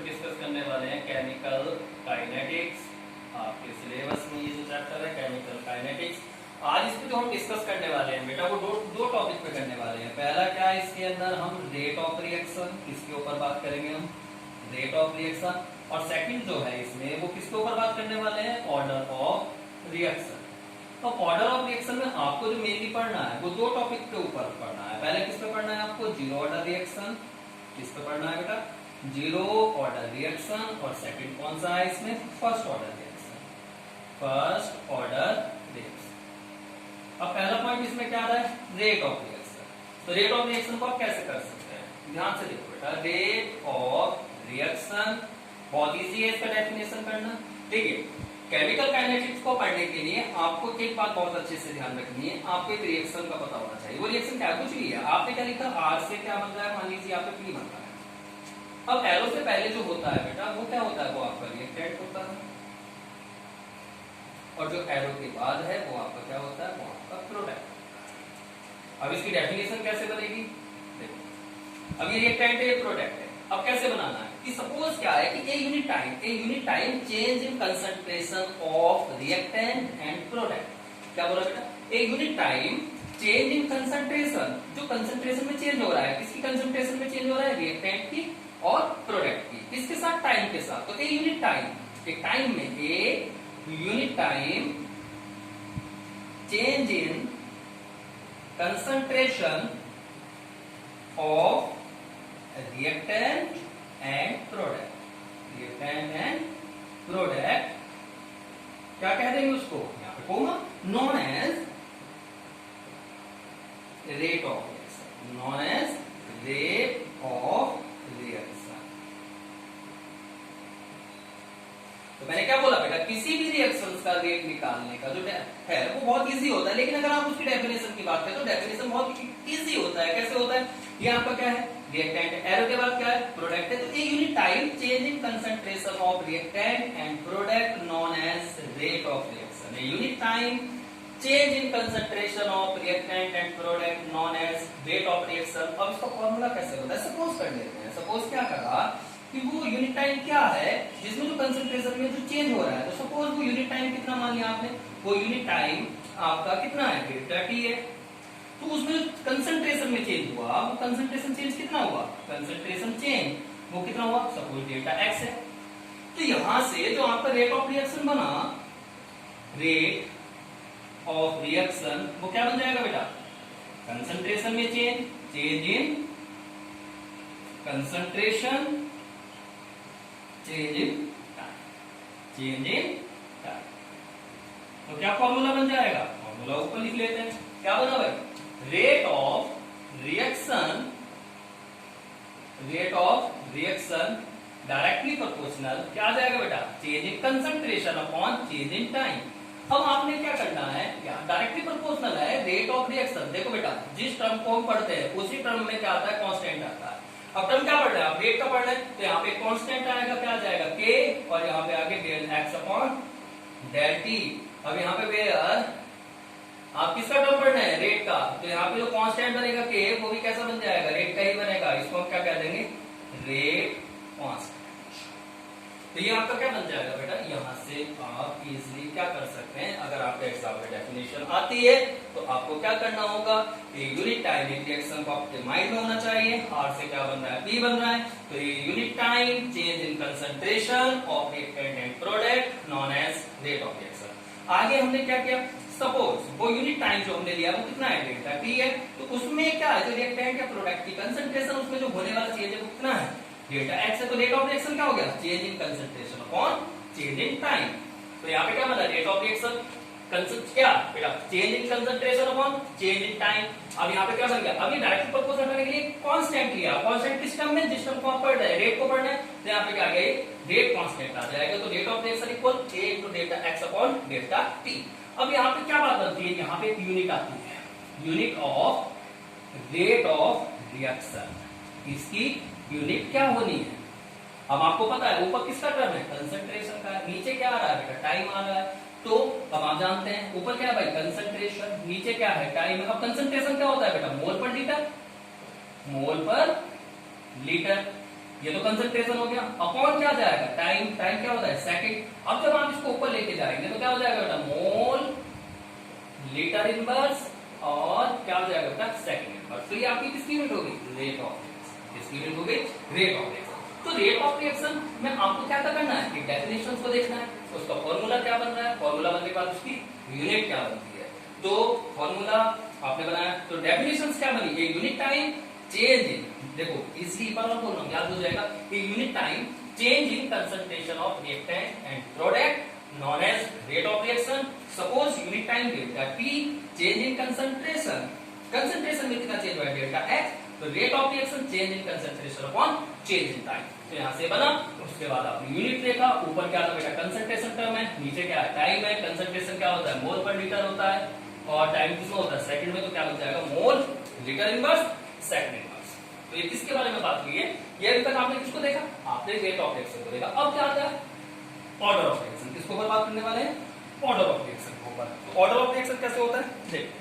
पे डिस्कस करने वाले हैं केमिकल काइनेटिक्स। आपके सिलेबस में ये जो चैप्टर है केमिकल काइनेटिक्स, आज इस पे जो हम डिस्कस करने वाले हैं बेटा वो दो टॉपिक पे करने वाले हैं। पहला क्या है, इसके अंदर हम रेट ऑफ रिएक्शन, इसके ऊपर बात करेंगे हम रेट ऑफ रिएक्शन। और सेकंड जो है इसमें वो किसके ऊपर बात करने वाले हैं, ऑर्डर ऑफ रिएक्शन। तो ऑर्डर ऑफ रिएक्शन में आपको जो मेनली पढ़ना है वो दो टॉपिक के ऊपर पढ़ना है। पहले किस पे पढ़ना है आपको, जीरो ऑर्डर रिएक्शन। किस पे पढ़ना है बेटा, जीरो ऑर्डर रिएक्शन। और सेकंड कौन सा है इसमें, first order reaction, first order reaction. अब पहला पॉइंट इसमें क्या आ रहा है, रेट ऑफ रिएक्शन। तो रेट ऑफ रिएक्शन को आप कैसे कर सकते हैं, ध्यान से देखो बेटा। रेट ऑफ रिएक्शन बहुत इजी है इसका डेफिनेशन करना। देखिए केमिकल काइनेटिक्स को पढ़ने के लिए आपको एक बात बहुत अच्छे से ध्यान रखनी है, आपको एक रिएक्शन का पता होना चाहिए। वो रिएक्शन क्या, कुछ भी है। आपने क्या लिखा, आर से क्या बन रहा है, मान लीजिए यहाँ पे पी बन रहा है। अब एरो से पहले जो होता है बेटा वो क्या होता है, वो आपका रिएक्टेंट होता है। और जो एरो के बाद है वो आपका क्या होता है, वो आपका प्रोडक्ट। अब इसकी डेफिनेशन कैसे बनेगी, देखो अब ये रिएक्टेंट है, ये प्रोडक्ट है। अब कैसे बनाना है कि सपोज क्या है कि a unit time change in concentration of reactant and product. क्या बोला बेटा, a unit time change in concentration, जो कंसंट्रेशन में चेंज हो रहा है, किसकी कंसंट्रेशन में चेंज हो रहा है, रिएक्टेंट की और प्रोडक्ट की। किसके साथ, टाइम के साथ। तो ए यूनिट टाइम, एक टाइम में a unit time change in concentration of reactant and product, reactant and product क्या कह देंगे उसको, यहाँ पे coma, known as rate of reaction, known as rate of reaction। तो मैंने क्या बोला बेटा, किसी भी रिएक्शंस का रेट निकालने का जो है वो बहुत इजी होता है। लेकिन अगर आप उसकी डेफिनेशन की बात करें तो डेफिनेशन बहुत इजी होता है। कैसे होता है, ये आपका क्या है, रिएक्टेंट, एरो के बाद क्या है, प्रोडक्ट है। तो a unit time change in concentration of reactant and product known as rate of reaction. A unit time change in concentration of reactant and product known as rate of reaction. अब इसका formula कैसे होता है, suppose कर लेते हैं। Suppose क्या करा कि वो यूनिट टाइम क्या है जिसमें जो कंसंट्रेशन में जो चेंज हो रहा है। तो सपोज वो यूनिट टाइम कितना मान लिया आपने, वो यूनिट टाइम आपका कितना है, डेल्टा टी है। तो उसमें कंसंट्रेशन में चेंज हुआ, वो कंसंट्रेशन चेंज कितना हुआ, कंसंट्रेशन चेंज वो कितना हुआ, सपोज डेल्टा एक्स है। तो यहां से जो आपका रेट ऑफ रिएक्शन बना, रेट ऑफ रिएक्शन वो क्या बन जाएगा बेटा, कंसंट्रेशन में change, change in concentration, change in time, change in time. तो क्या फॉर्मूला बन जाएगा, फॉर्मूला ऊपर लिख लेते हैं। क्या बना भाई, rate of reaction, rate of reaction directly proportional क्या आ जाएगा बेटा, change in concentration upon change in time. अब आपने क्या करना है, डायरेक्टली प्रोपोर्शनल है रेट ऑफ रिएक्शन। देखो बेटा जिस टर्म को हम पढ़ते हैं उसी टर्म में क्या आता है, कांस्टेंट आता है। अब टर्म क्या पढ़ रहे हैं आप, रेट का पढ़ रहे हैं, तो यहाँ पे कांस्टेंट आएगा, क्या आ जाएगा, के, और यहाँ पे आगे del x upon del t. अब यहाँ पे वेयर आप किसका टर्म पढ़ना है, रेट का, तो यहाँ पे जो कांस्टेंट बनेगा के, वो भी कैसा बन जाएगा, रेट का ही बनेगा। इसको हम क्या कह देंगे, रेट कांस्टेंट। तो ये आपका क्या बन जाएगा बेटा, यहाँ से आप इजीली क्या कर सकते हैं, अगर आपका एग्जाम में डेफिनेशन आती है तो आपको क्या करना होगा, यूनिट टाइम रिएक्शन को आपके माइंड में होना चाहिए। आर से क्या बन रहा है, पी बन रहा है। तो ये unit time change in concentration of reactant and product known as rate of reaction. आगे हमने क्या किया, सपोज वो यूनिट टाइम जो हमने लिया वो कितना है, डेल्टा टी है। तो उसमें क्या है, जो रिएक्टेंट या प्रोडक्ट की कंसंट्रेशन उसमें जो होने वाला चेंज है वो कितना है, डेल्टा एक्स है। तो रेट ऑफ रिएक्शन क्या हो गया, change in concentration upon change in time. तो यहाँ पे क्या बना, रेट ऑफ रिएक्शन क्या बेटा, change in concentration upon change in time. अब यहाँ पे क्या बन गया, अभी डायरेक्ट प्रोपोर्शनल करने के लिए कांस्टेंट लिया। कांस्टेंट किस टर्म में, जिस टर्म को आप पढ़ रहे हैं, रेट को पढ़ना है, तो यहाँ पे क्या आ गया, रेट कांस्टेंट आ जाएगा। तो rate of reaction equal A into delta x upon delta T. अब यहाँ पे क्या बात बनती है, यहाँ पे एक यूनिट आती है, unit of rate of reaction. इसकी यूनिट क्या होनी है, अब आपको पता है ऊपर किसका टर्म है, कंसंट्रेशन का, नीचे क्या आ रहा है बेटा, टाइम आ रहा है। तो अब आप जानते हैं ऊपर क्या है भाई, कंसंट्रेशन, नीचे क्या है, टाइम। अब कंसंट्रेशन क्या होता है बेटा, मोल पर लीटर, मोल पर लीटर। ये तो कंसंट्रेशन हो गया। अपॉन क्या जाएगा, टाइम, टाइम क्या होता है सेकंड। अब जब आप इसको ऊपर लेके जाएंगे तो क्या हो जाएगा बेटा, मोल लीटर इनवर्स और क्या हो जाएगा बेटा, सेकंड इनवर्स। तो ये आपकी किसकी यूनिट होगी, रेट ऑफ रिएक्शन। किसकी यूनिट हो गई, रेट ऑफ रिएक्शन। तो रेट ऑफ रिएक्शन में आपको क्या करना है कि डेफिनेशंस को देखना है, उसका फॉर्मूला क्या बन रहा है, फॉर्मूला बनने के बाद उसकी यूनिट क्या बनती है। तो फॉर्मूला आपने बनाया, तो डेफिनेशंस क्या बनी, एक यूनिट टाइम चेंज इन, देखो इसलिए बार बोल रहा हूं, याद हो जाएगा, एक unit time change in concentration of reactant and product known as rate of reaction. Suppose unit time delta t, change in concentration, concentration में कितना चेंज हुआ है डेल्टा एच, तो rate of reaction change in concentration upon change in time. तो यहां से बना, उसके बाद आपने यूनिट देखा, ऊपर क्या था बेटा कंसंट्रेशन टर्म है, नीचे क्या है टाइम है, कंसंट्रेशन क्या होता है मोल पर लीटर होता है और टाइम किसमें होता है सेकंड में, तो क्या बन जाएगा mole litre inverse second inverse. तो ये किसके बारे में बात की है, ये अभी तक आपने किसको देखा, आपने रेट ऑफ रिएक्शन को देखा। अब क्या आता है ऑर्डर ऑफ रिएक्शन, किसको ऊपर बात करने वाले हैं, ऑर्डर ऑफ रिएक्शन के ऊपर। तो ऑर्डर ऑफ रिएक्शन कैसे होता है देखते हैं।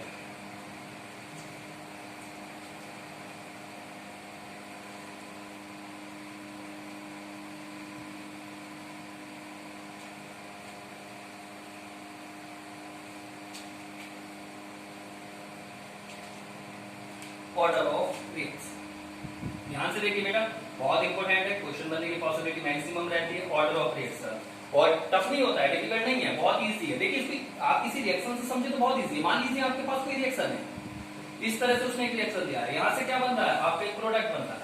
ऑर्डर ऑफ रिएक्शन, ध्यान से देखिए बेटा, बहुत इंपॉर्टेंट है, क्वेश्चन बनने की पॉसिबिलिटी मैक्सिमम रहती है। ऑर्डर ऑफ रिएक्शन और टफ नहीं होता है, डिफिकल्ट नहीं है, बहुत इजी है। देखिए इसको आप किसी रिएक्शन से समझे तो बहुत इजी है। मान लीजिए आपके पास कोई रिएक्शन है, इस तरह से उसने एक रिएक्शन दिया है, यहां से क्या बन रहा है, आपका एक प्रोडक्ट बन रहा है।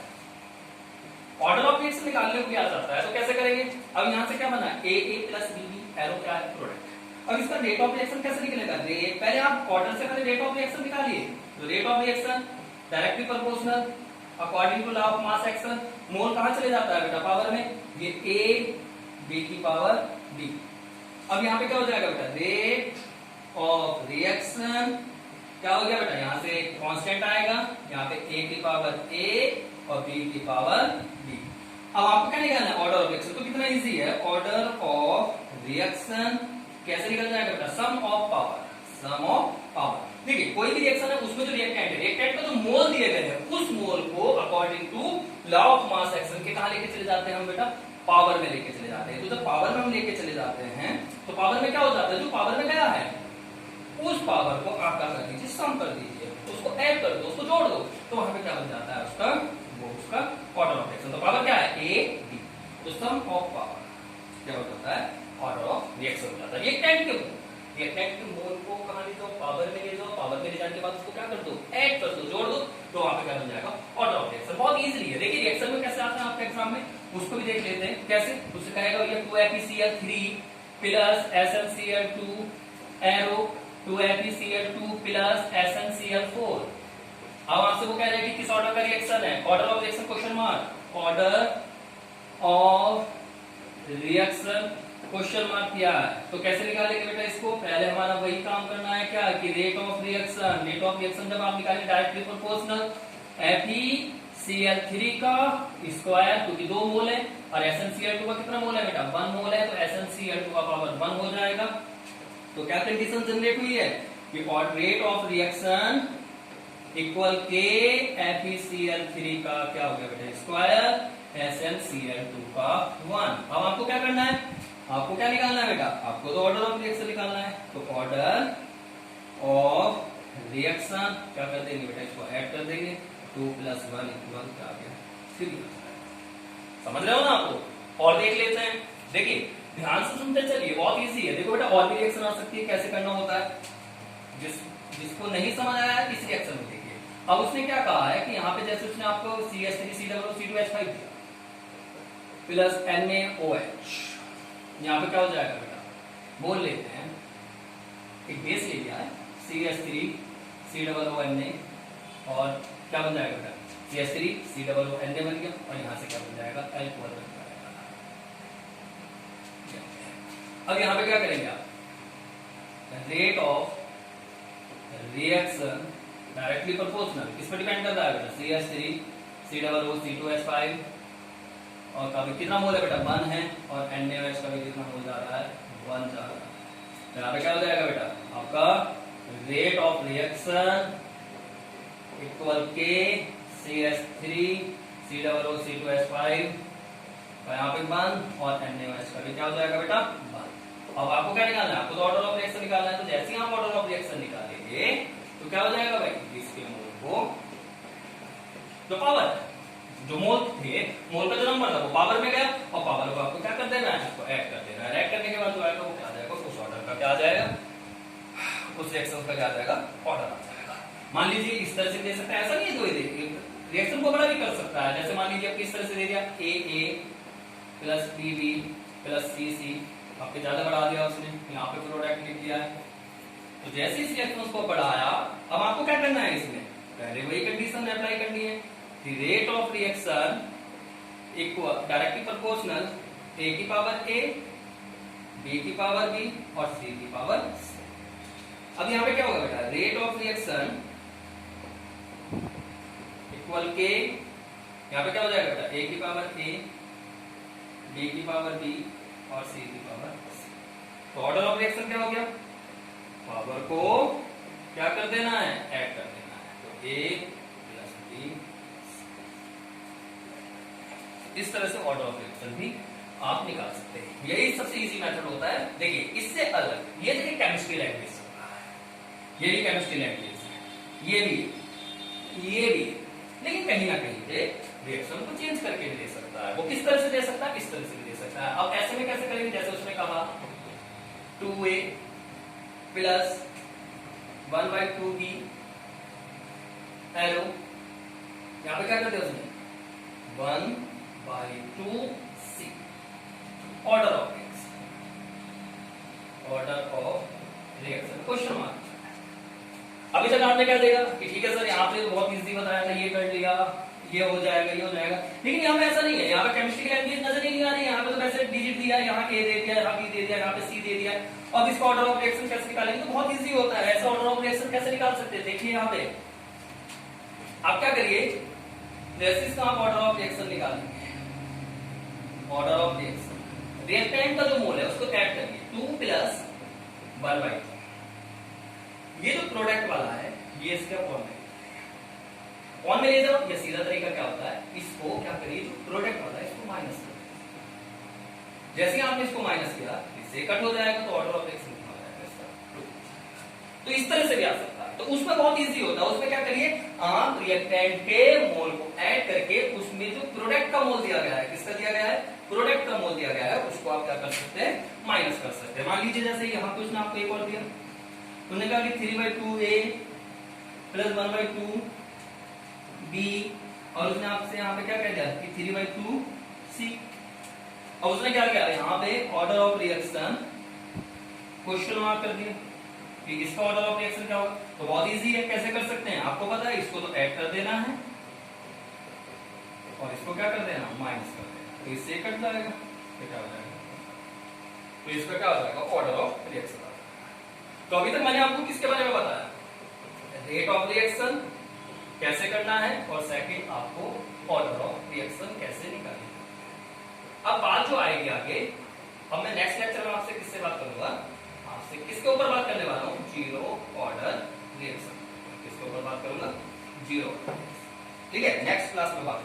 ऑर्डर ऑफ रिएक्शन निकालने को क्या जाता है, तो कैसे करेंगे, अब यहां से क्या बना है ए प्लस बी, एरो क्या है प्रोडक्ट। अब इसका रेट ऑफ रिएक्शन कैसे निकलेगा, रेट, पहले आप ऑर्डर से पहले रेट ऑफ रिएक्शन निकालिए। तो rate of reaction directly proportional according to law of mass action, mole कहां चले जाता है बेटा पावर में, ये ए बी की पावर बी। अब यहां पे क्या हो जाएगा बेटा, रेट ऑफ रिएक्शन क्या हो गया बेटा, यहां से कांस्टेंट आएगा, यहां पे ए की पावर ए और बी की पावर बी। अब आपको क्या निकालना है ऑर्डर ऑफ रिएक्शन, तो कितना इजी है, ऑर्डर ऑफ रिएक्शन कैसे निकल जाएगा बेटा, sum of power, sum of power. देखिए कोई भी रिएक्शन है उसमें जो रिएक्टेंट है, रिएक्टेंट में जो मोल दिए गए हैं उस मोल को according to law of mass action के कहां लेके चले जाते हैं हम बेटा, पावर में लेके चले जाते हैं। तो जब पावर में हम लेके चले जाते हैं तो पावर में क्या हो जाता है, जो पावर में गया है उस पावर को आप क्या कर दीजिए, सम कर दीजिए, उसको ऐड कर दो, उसको जोड़ दो, तो वहां पे क्या बन जाता है उसका, वो उसका ऑर्डर ऑफ रिएक्शन। तो पावर क्या है ए बी, तो सम ऑफ पावर क्या हो जाता है, ऑर्डर ऑफ रिएक्शन हो जाता है। रिएक्टेंट के रिएक्टेंट के मोल को कहां ले जाओ, पावर में ले जाओ, पावर में ले जाने के बाद उसको क्या कर दो, ऐड कर दो, जोड़ दो, तो वहां पे क्या बन जाएगा ऑर्डर ऑफ रिएक्शन। बहुत इजीली है। देखिए रिएक्शन में कैसे आता है आपके एग्जाम में, उसको भी देख लेते हैं कैसे। उससे कहेगा ये 2FeCl3 plus SnCl2 arrow 2FeCl2 plus SnCl4। अब आपसे वो कह रहे हैं कि किस ऑर्डर का रिएक्शन है, order of reaction question mark, order of reaction question mark किया है। तो कैसे निकालेंगे बेटा इसको, पहले हमारा वही काम करना है क्या कि rate of reaction, rate of reaction जब आप निकालेंगे डायरेक्टली प्रोपोर्शनल FeCl3 का स्क्वायर, क्योंकि 2 मोल है, और SnCl2 का कितना मोल है बेटा, 1 मोल है, तो SnCl2 का पावर 1 हो जाएगा। तो क्या कंडीशन जनरेट हुई है कि रेट ऑफ रिएक्शन इक्वल के FeCl3 का क्या हो गया बेटा स्क्वायर, SnCl2 का 1। अब आपको क्या करना है, आपको क्या निकालना है बेटा, आपको तो ऑर्डर ऑफ रिएक्शन निकालना है। तो ऑर्डर ऑफ रिएक्शन क्या कर देंगे बेटा, इसको ऐड कर देंगे, 2 + 1 = क्या आ गया 3। समझ रहे हो ना आपको, और देख लेते हैं। देखिए ध्यान से सुनते चलिए, बहुत इजी है। देखो बेटा और भी रिएक्शन आ सकती है, कैसे करना होता है, जिसको नहीं समझ आया है इस रिएक्शन में देखिए। अब उसने क्या कहा है कि यहाँ पे जैसे उसने आपको CH3COO2H5 दिया प्लस NaOH, यहाँ पे क्या हो जाएगा बेटा, बोल लेते हैं एक बेस ले लिया है CH3COONA, और क्या बन जाएगा बेटा CH3COONA बन गया, और यहाँ से क्या बन जाएगा अल्कोहल बन जाएगा। अब यहाँ पे क्या करेंगे आप, rate of reaction directly proportional, किस पर डिपेंड कर रहा है बेटा, CH3COO2H5, और का भी कितना मोल है बेटा 1 है, और NaOH का भी कितना मोल जा रहा है 1 जा रहा है। तो यहाँ पे क्या हो जाएगा बेटा आपका रेट ऑफ रिएक्शन इक्वल के CH3COO2H5 यहाँ पे 1 और NaOH का भी क्या हो जाएगा बेटा 1। अब आपको क्या निकालना है, आपको तो ऑर्डर ऑफ रिएक्शन निकालना है। तो जैसे ही हम ऑर्डर ऑफ रिएक्शन निकालेंगे तो क्या हो जाएगा भाई, इसके मोल को जो पावर, जो मोल थे, मोल का जो नंबर था वो पावर में गया, और पावर को आपको क्या कर देना है, इसको ऐड कर देना है। ऐड करने के बाद जो आएगा वो क्या आ जाएगा, उस ऑर्डर का क्या आ जाएगा, उस रिएक्शन का क्या आ जाएगा, ऑर्डर आ जाएगा। मान लीजिए इस तरह से दे सकते हैं, ऐसा नहीं है कोई रिएक्शन को बड़ा भी कर सकता है। जैसे मान लीजिए आपको इस तरह से दे दिया AA plus BB plus CC, आपके ज्यादा बढ़ा दिया उसने, यहाँ पे प्रोडक्ट लिख दिया है। तो जैसे इस रिएक्शन को बढ़ाया, अब आपको क्या करना है, इसमें पहले वही कंडीशन अप्लाई करनी है, the rate of reaction equal directly proportional A की पावर A, B की पावर B और C की पावर C। अब यहाँ पे क्या होगा बेटा, rate of reaction equal K, यहाँ पे क्या हो जाएगा बेटा, A की पावर A, B की पावर B और C की पावर C। तो ऑर्डर ऑफ रिएक्शन क्या हो गया, पावर को क्या कर देना है, ऐड कर देना है। तो A प्लस B, इस तरह से ऑर्डर ऑफ रिएक्शन भी आप निकाल सकते हैं। यही सबसे इजी मेथड होता है। देखिए इससे अलग ये देखिए केमिस्ट्री लैंग्वेज, ये भी केमिस्ट्री लैंग्वेज है, ये भी, लेकिन कहीं ना कहीं पे रिएक्शन को चेंज करके भी दे सकता है। वो किस तरह से दे सकता है, इस तरह से भी दे सकता है। अब ऐसे में कैसे करेंगे, जैसे उसने कहा 2A प्लस 1/2B एरो, यहां पे क्या करते हैं उसने 1/2C, order of reaction, order of reaction question mark. अभी तक आपने क्या देगा कि ठीक है सर यहाँ पे बहुत इजी बताया था, ये कर लिया, ये हो जाएगा, ये हो जाएगा, लेकिन यहाँ पे ऐसा नहीं है। यहाँ पे केमिस्ट्री की लैंग्वेज नजर ही नहीं आ रही है। यहाँ पे तो वैसे डिजिट दिया, यहाँ A दे दिया, यहाँ B दे दिया, यहाँ पे C दे दिया। अब इसका ऑर्डर ऑफ रिएक्शन कैसे निकालेंगे, तो बहुत इजी होता है। ऐसा ऑर्डर ऑफ रिएक्शन कैसे निकाल सकते हैं, देखिए यहाँ पे आप क्या करिए, जैसे इसका आप ऑर्डर ऑफ रिएक्शन निकालेंगे, ऑर्डर ऑफ रिएक्शन रिएक्टेंट का जो मोल है उसको ऐड करिए 2 प्लस 1/2। ये जो प्रोडक्ट वाला है ये इसका फॉर्म में ले जाओ। ये सीधा तरीका क्या होता है, इसको क्या करिए, जो प्रोडक्ट वाला है इसको माइनस कर दीजिए। जैसे ही आपने इसको माइनस किया, इससे कट हो जाएगा, तो ऑर्डर ऑफ रिएक्शन हो जाएगा इसका। तो इस तरह से भी आ सकता है। तो उसमें बहुत इजी होता है। उसमें क्या करिए, आप रिएक्टेंट के मोल को ऐड करके उसमें जो प्रोडक्ट का मोल दिया गया है, किसका दिया गया है, प्रोडक्ट का मोल दिया गया है, उसको आप क्या कर सकते हैं, माइनस कर सकते हैं। मान लीजिए जैसे यहाँ कुछ ना आपको एक और दिया, तुमने कहा कि 3/2A प्लस 1/2B, और उसने आपसे यहाँ पे क्या कह दिया कि 3/2C। और उसने क्या किया, यहाँ पे order of reaction question mark कर दिया कि इसका ऑर्डर ऑफ रिएक्शन क्या होगा। तो बहुत इजी है, कैसे कर सकते हैं, आपको पता है, इसको तो ऐड कर देना है और इसको क्या कर देना, माइनस कर देना, तो इससे कट जाएगा, तो क्या हो जाएगा, तो इसका क्या हो जाएगा, ऑर्डर ऑफ रिएक्शन। तो अभी तक मैंने आपको किसके बारे में बताया, रेट ऑफ रिएक्शन कैसे करना है, और सेकंड आपको ऑर्डर ऑफ रिएक्शन कैसे निकालना है। अब बात जो आएगी आगे, अब मैं नेक्स्ट लेक्चर में आपसे किससे बात करूंगा, आपसे किसके ऊपर बात करने वाला हूं, जीरो ऑर्डर रिएक्शन। किसके ऊपर बात करूंगा, जीरो। ठीक है, नेक्स्ट क्लास में बात